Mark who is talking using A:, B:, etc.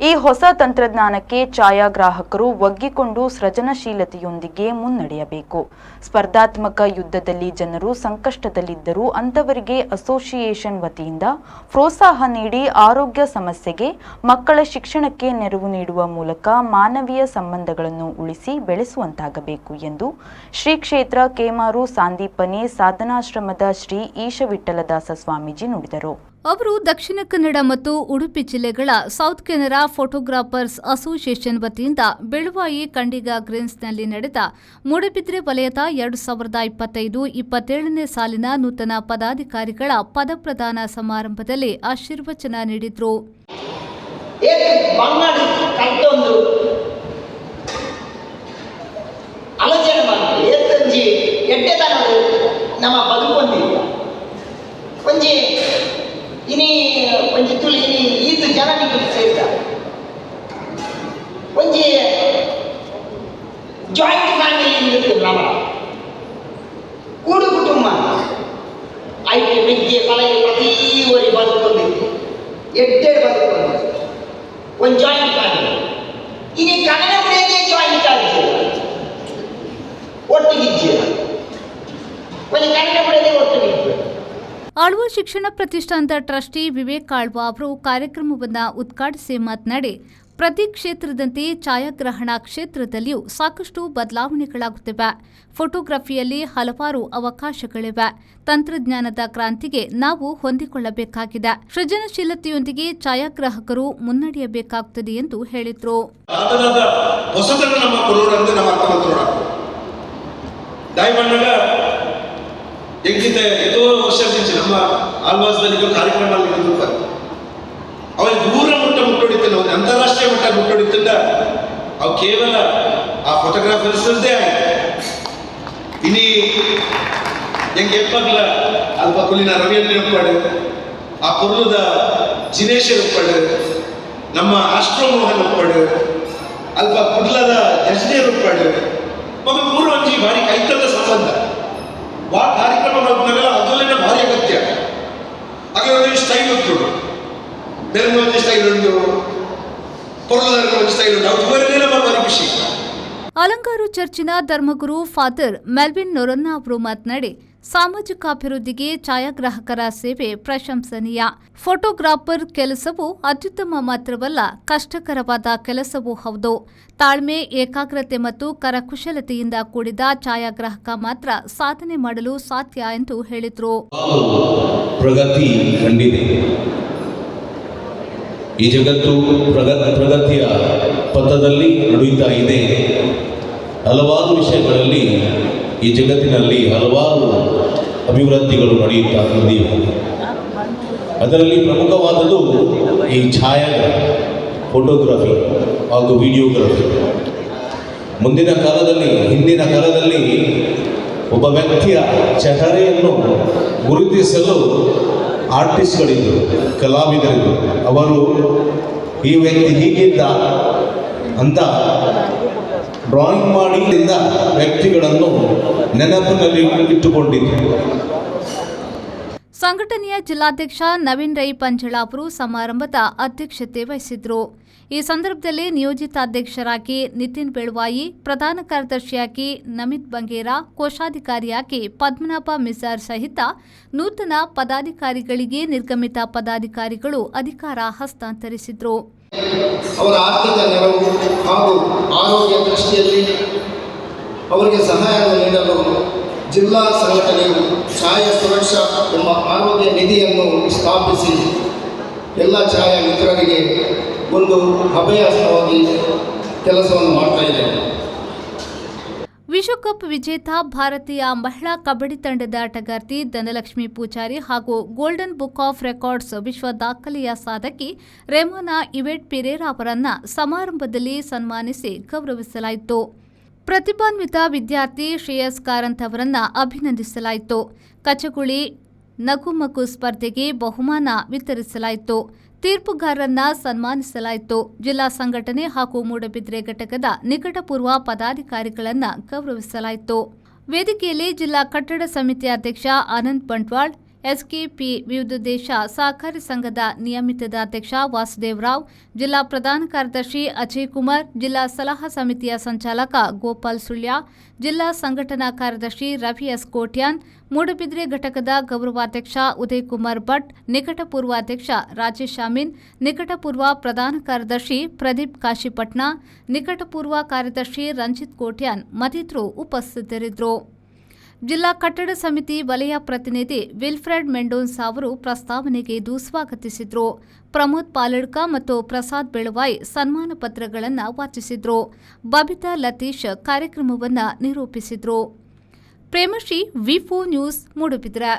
A: ಈ ಹೊಸ ತಂತ್ರಜ್ಞಾನಕ್ಕೆ ಛಾಯಾಗ್ರಾಹಕರು ಒಗ್ಗಿಕೊಂಡು ಸೃಜನಶೀಲತೆಯೊಂದಿಗೆ ಮುನ್ನಡೆಯಬೇಕು. ಸ್ಪರ್ಧಾತ್ಮಕ ಯುದ್ಧದಲ್ಲಿ ಜನರು ಸಂಕಷ್ಟದಲ್ಲಿದ್ದರೂ ಅಂತವರಿಗೆ ಅಸೋಸಿಯೇಷನ್ ವತಿಯಿಂದ ಪ್ರೋತ್ಸಾಹ ನೀಡಿ ಆರೋಗ್ಯ ಸಮಸ್ಯೆಗೆ ಮಕ್ಕಳ ಶಿಕ್ಷಣಕ್ಕೆ ನೆರವು ನೀಡುವ ಮೂಲಕ ಮಾನವೀಯ ಸಂಬಂಧಗಳನ್ನು ಉಳಿಸಿ ಬೆಳೆಸುವಂತಾಗಬೇಕು ಎಂದು ಶ್ರೀ ಕ್ಷೇತ್ರ ಕೇಮಾರು ಸಾಂದೀಪನಿ ಸಾಧನಾಶ್ರಮದ ಶ್ರೀ ಈಶವಿಠಲದಾಸ ಸ್ವಾಮೀಜಿ ನುಡಿದರು.
B: ಅವರು ದಕ್ಷಿಣ ಕನ್ನಡ ಮತ್ತು ಉಡುಪಿ ಜಿಲ್ಲೆಗಳ ಸೌತ್ ಕೆನರಾ ಫೋಟೋಗ್ರಾಫರ್ಸ್ ಅಸೋಸಿಯೇಷನ್ ವತಿಯಿಂದ ಬೆಳುವಾಯಿ ಕಂಡಿಗ ಗ್ರೀನ್ಸ್ನಲ್ಲಿ ನಡೆದ ಮೂಡಬಿದ್ರೆ ವಲಯದ 2025-27ನೇ ಸಾಲಿನ ನೂತನ ಪದಾಧಿಕಾರಿಗಳ ಪದಪ್ರದಾನ ಸಮಾರಂಭದಲ್ಲಿ ಆಶೀರ್ವಚನ ನೀಡಿದರು.
C: ಇನಿ ಒಂಜಿ ತುಳಿ ಇನಿ ಈತು ಜನನಿಗೆ ಸೇರಿದ ಒಂಜಿ ಜಾಯಿಂಟ್ ಫ್ಯಾಮಿಲಿ ಇರುತ್ತೆ ನಮ್ಮ ಕೂಡು ಕುಟುಂಬ ಐಕೆ ಮೆಗ್ಗೆ ಪಲಗೆ ಪ್ರತಿ ಒರಿ ಬದುಕೊಂಡು ಎಡ್ಡೆ ಬದುಕೊಂಡು ಒಂದು ಜಾಯಿಂಟ್ ಫ್ಯಾಮಿಲಿ ಇನಿ ಕನ್ನಡ ಮುಡಿಯದೇ ಜಾಯಿಂಟ್ ಆಗ್ತೀರ ಒಟ್ಟಿಗಿದ್ದೀರ ಒಂದು ಕನ್ನಡ ಮುಡಿಯದೇ ಒಟ್ಟಿಗಿದ್ದೀರ.
B: ಆಳ್ವ ಶಿಕ್ಷಣ ಪ್ರತಿಷ್ಠಾನದ ಟ್ರಸ್ಟಿ ವಿವೇಕ್ ಆಳ್ವ ಅವರು ಕಾರ್ಯಕ್ರಮವನ್ನು ಉದ್ಘಾಟಿಸಿ ಮಾತನಾಡಿ, ಪ್ರತಿ ಕ್ಷೇತ್ರದಂತೆ ಛಾಯಾಗ್ರಹಣ ಕ್ಷೇತ್ರದಲ್ಲಿಯೂ ಸಾಕಷ್ಟು ಬದಲಾವಣೆಗಳಾಗುತ್ತಿವೆ. ಫೋಟೋಗ್ರಫಿಯಲ್ಲಿ ಹಲವಾರು ಅವಕಾಶಗಳಿವೆ. ತಂತ್ರಜ್ಞಾನದ ಕ್ರಾಂತಿಗೆ ನಾವು ಹೊಂದಿಕೊಳ್ಳಬೇಕಾಗಿದೆ. ಸೃಜನಶೀಲತೆಯೊಂದಿಗೆ ಛಾಯಾಗ್ರಾಹಕರು ಮುನ್ನಡೆಯಬೇಕಾಗುತ್ತದೆ ಎಂದು ಹೇಳಿದರು.
D: ಎಂಕಿಂತ ಎಷ್ಟೋ ವರ್ಷ నుంచి ನಮ್ಮ ಆಳ್ವಾಸದಲ್ಲಿ ಕಾರ್ಯಕ್ರಮದಲ್ಲಿ ಬಂದಿರ್ತಾರೆ. ಅವರಿಗೆ ದೂರ ಮುಟ್ಟೊಡಿತಿಲ್ಲ, ಒಂದು ಅಂತಾರಾಷ್ಟ್ರೀಯ ಮಟ್ಟ ಮುಟ್ಟೊಡಿತಿಲ್ಲ. ಅವು ಕೇವಲ ಆ ಫೋಟೋಗ್ರಾಫರ್ಸ್ದೇ ಆಗಿದೆ. ಇನಿ ಹೆಂಗೆ ಎಪ್ಪಗಲ ಅಲ್ಪ ಕುಲಿನ ರವಿಯಲ್ಲಿ ಒಪ್ಪಾಡು, ಆ ಪೊರ್ಲುದ ಜಿನೇಶರ್ ಒಪ್ಪಾಡು, ನಮ್ಮ ಆಸ್ಟ್ರೋ ಮೋಹನ್ ಒಪ್ಪಾಡು, ಅಲ್ಪ ಕುಡ್ಲದ ಯಜ್ಞೇರ್ ಒಪ್ಪಾಡು, ಮಗ ಮೂರು ಒಂಜಿ ಭಾರಿ ಕೈತದ ಸಂಬಂಧ ಆ ಕಾರ್ಯಕ್ರಮ ಮಾಡಿದಾಗ ಅದರಲ್ಲಿನ ಭಾರಿ ಅಗತ್ಯ. ಹಾಗೆ ಒಂದು ಸ್ಟೈಲ್ ಉಂಟು, ಬೇರೆ ಒಂದು ಸ್ಟೈಲ್ ಉಂಟು, ಪೊರ್ಲದ ಒಂದು ಸ್ಟೈಲ್ ಉಂಟು, ಅದು ಬೇರೆ ಭಾರಿ ಖುಷಿ.
B: ಅಲಂಗಾರು ಚರ್ಚಿನ ಧರ್ಮಗುರು ಫಾದರ್ ಮೆಲ್ವಿನ್ ನೊರನ್ನ ಅವರು ಮಾತನಾಡಿ, ಸಾಮಾಜಿಕ ಅಭಿವೃದ್ಧಿಗೆ ಛಾಯಾಗ್ರಾಹಕರ ಸೇವೆ ಪ್ರಶಂಸನೀಯ. ಫೋಟೋಗ್ರಾಫರ್ ಕೆಲಸವು ಅತ್ಯುತ್ತಮ ಮಾತ್ರವಲ್ಲ, ಕಷ್ಟಕರವಾದ ಕೆಲಸವೂ ಹೌದು. ತಾಳ್ಮೆ, ಏಕಾಗ್ರತೆ ಮತ್ತು ಕರಕುಶಲತೆಯಿಂದ ಕೂಡಿದ ಛಾಯಾಗ್ರಾಹಕ ಮಾತ್ರ ಸಾಧನೆ ಮಾಡಲು ಸಾಧ್ಯ ಎಂದು ಹೇಳಿದರು.
E: ಪ್ರಗತಿ ಕಂಡಿದೆ. ಈ ಜಗತ್ತು ಪ್ರಗತಿಯ ಪಥದಲ್ಲಿ ನಡೆಯುತ್ತಾ ಇದೆ. ಹಲವಾರು ವಿಷಯಗಳಲ್ಲಿ ಈ ಜಗತ್ತಿನಲ್ಲಿ ಹಲವಾರು ಅಭಿವೃದ್ಧಿಗಳು ನಡೆಯುತ್ತಾ ಇವೆ. ಅದರಲ್ಲಿ ಪ್ರಮುಖವಾದದ್ದು ಈ ಛಾಯಾಗ್ರಹಣ, ಫೋಟೋಗ್ರಫಿ ಹಾಗೂ ವಿಡಿಯೋಗ್ರಫಿ. ಹಿಂದಿನ ಕಾಲದಲ್ಲಿ ಒಬ್ಬ ವ್ಯಕ್ತಿಯ ಚೆಹರೆಯನ್ನು ಗುರುತಿಸಲು ಆರ್ಟಿಸ್ಟ್ಗಳಿದ್ದರು, ಕಲಾವಿದರಿದ್ದರು. ಅವರು ಈ ವ್ಯಕ್ತಿ ಹೀಗಿದ್ದ ಅಂತ ಡ್ರಾಯಿಂಗ್ ಮಾಡಿದ್ರಿಂದ ವ್ಯಕ್ತಿಗಳನ್ನು ನೆನಪಿನಲ್ಲಿ ಇಟ್ಟುಕೊಂಡಿದ್ದರು.
B: ಸಂಘಟನೆಯ ಜಿಲ್ಲಾಧ್ಯಕ್ಷ ನವೀನ್ ರೈ ಪಂಜಳ ಅವರು ಸಮಾರಂಭದ ಅಧ್ಯಕ್ಷತೆ ವಹಿಸಿದರು. ಈ ಸಂದರ್ಭದಲ್ಲಿ ನಿಯೋಜಿತ ಅಧ್ಯಕ್ಷರಾಗಿ ನಿತಿನ್ ಬೆಳುವಾಯಿ, ಪ್ರಧಾನ ಕಾರ್ಯದರ್ಶಿಯಾಗಿ ನಮಿತ್ ಬಂಗೇರಾ, ಕೋಶಾಧಿಕಾರಿಯಾಗಿ ಪದ್ಮನಾಭ ಮಿಸಾರ್ ಸಹಿತ ನೂತನ ಪದಾಧಿಕಾರಿಗಳಿಗೆ ನಿರ್ಗಮಿತ ಪದಾಧಿಕಾರಿಗಳು ಅಧಿಕಾರ ಹಸ್ತಾಂತರಿಸಿದರು.
F: ಅವರ ಆರ್ಥಿಕ ನೆರವು ಹಾಗೂ ಆರೋಗ್ಯ ದೃಷ್ಟಿಯಲ್ಲಿ ಅವರಿಗೆ ಸಹಾಯವನ್ನು ನೀಡಲು ಜಿಲ್ಲಾ ಸಂಘಟನೆಯು ಛಾಯಾ ಸುರಕ್ಷಾ ಎಂಬ ಆರೋಗ್ಯ ನಿಧಿಯನ್ನು ಸ್ಥಾಪಿಸಿ ಎಲ್ಲ ಛಾಯಾ ಮಿತ್ರರಿಗೆ ಒಂದು ಅಭಯಹಸ್ತವಾಗಿ ಕೆಲಸವನ್ನು ಮಾಡ್ತಾ ಇದೆ.
B: ವಿಶ್ವಕಪ್ ವಿಜೇತ ಭಾರತೀಯ ಮಹಿಳಾ ಕಬಡ್ಡಿ ತಂಡದ ಆಟಗಾರ್ತಿ ಧನಲಕ್ಷ್ಮಿ ಪೂಜಾರಿ ಹಾಗೂ ಗೋಲ್ಡನ್ ಬುಕ್ ಆಫ್ ರೆಕಾರ್ಡ್ಸ್ ವಿಶ್ವ ದಾಖಲೆಯ ಸಾಧಕಿ ರೆಮೋನಾ ಇವೆಟ್ ಪಿರೇರಾ ಅವರನ್ನು ಸಮಾರಂಭದಲ್ಲಿ ಸನ್ಮಾನಿಸಿ ಗೌರವಿಸಲಾಯಿತು. ಪ್ರತಿಭಾನ್ವಿತ ವಿದ್ಯಾರ್ಥಿ ಶ್ರೇಯಸ್ ಕಾರಂತ್ ಅವರನ್ನು ಅಭಿನಂದಿಸಲಾಯಿತು. ಕಚಗುಳಿ ನಗುಮಗು ಸ್ಪರ್ಧೆಗೆ ಬಹುಮಾನ ವಿತರಿಸಲಾಯಿತು. ತೀರ್ಪುಗಾರರನ್ನ ಸನ್ಮಾನಿಸಲಾಯಿತು. ಜಿಲ್ಲಾ ಸಂಘಟನೆ ಹಾಗೂ ಮೂಡಬಿದ್ರೆ ಘಟಕದ ನಿಕಟಪೂರ್ವ ಪದಾಧಿಕಾರಿಗಳನ್ನು ಗೌರವಿಸಲಾಯಿತು. ವೇದಿಕೆಯಲ್ಲಿ ಜಿಲ್ಲಾ ಕಟ್ಟಡ ಸಮಿತಿ ಅಧ್ಯಕ್ಷ ಆನಂದ್ ಬಂಟ್ವಾಳ್, ಎಸ್ಕೆಪಿ ವಿವಿಧ ದೇಶ ಸಹಕಾರಿ ಸಂಘದ ನಿಯಮಿತದ ಅಧ್ಯಕ್ಷ ವಾಸುದೇವರಾವ್, ಜಿಲ್ಲಾ ಪ್ರಧಾನ ಕಾರ್ಯದರ್ಶಿ ಅಜಯ್ ಕುಮಾರ್, ಜಿಲ್ಲಾ ಸಲಹಾ ಸಮಿತಿಯ ಸಂಚಾಲಕ ಗೋಪಾಲ್ ಸುಳ್ಯ, ಜಿಲ್ಲಾ ಸಂಘಟನಾ ಕಾರ್ಯದರ್ಶಿ ರವಿ ಎಸ್ ಕೋಟ್ಯಾನ್, ಮೂಡಬಿದ್ರೆ ಘಟಕದ ಗೌರವಾಧ್ಯಕ್ಷ ಉದಯ್ ಕುಮಾರ್ ಭಟ್, ನಿಕಟಪೂರ್ವಾಧ್ಯಕ್ಷ ರಾಜೇಶ್ ಅಮೀನ್, ನಿಕಟಪೂರ್ವ ಪ್ರಧಾನ ಕಾರ್ಯದರ್ಶಿ ಪ್ರದೀಪ್ ಕಾಶಿಪಟ್ನ, ನಿಕಟಪೂರ್ವ ಕಾರ್ಯದರ್ಶಿ ರಂಜಿತ್ ಕೋಟ್ಯಾನ್ ಮತ್ತಿತರರು ಉಪಸ್ಥಿತರಿದ್ದರು. ಜಿಲ್ಲಾ ಕಟ್ಟಡ ಸಮಿತಿ ವಲಯ ಪ್ರತಿನಿಧಿ ವಿಲ್ಫ್ರೆಡ್ ಮೆಂಡೋನ್ಸ್ ಅವರು ಪ್ರಸ್ತಾವನೆಗೆ ಸ್ವಾಗತಿಸಿದರು. ಪ್ರಮೋದ್ ಪಾಲಡ್ಕ ಮತ್ತು ಪ್ರಸಾದ್ ಬೆಳವಾಯಿ ಸನ್ಮಾನ ಪತ್ರಗಳನ್ನು ವಾಚಿಸಿದರು. ಬಬಿತಾ ಲತೀಶ್ ಕಾರ್ಯಕ್ರಮವನ್ನು ನಿರೂಪಿಸಿದರು. ಪ್ರೇಮಶ್ರೀ ವಿ4 ನ್ಯೂಸ್ ಮೂಡುಬಿದಿರೆ.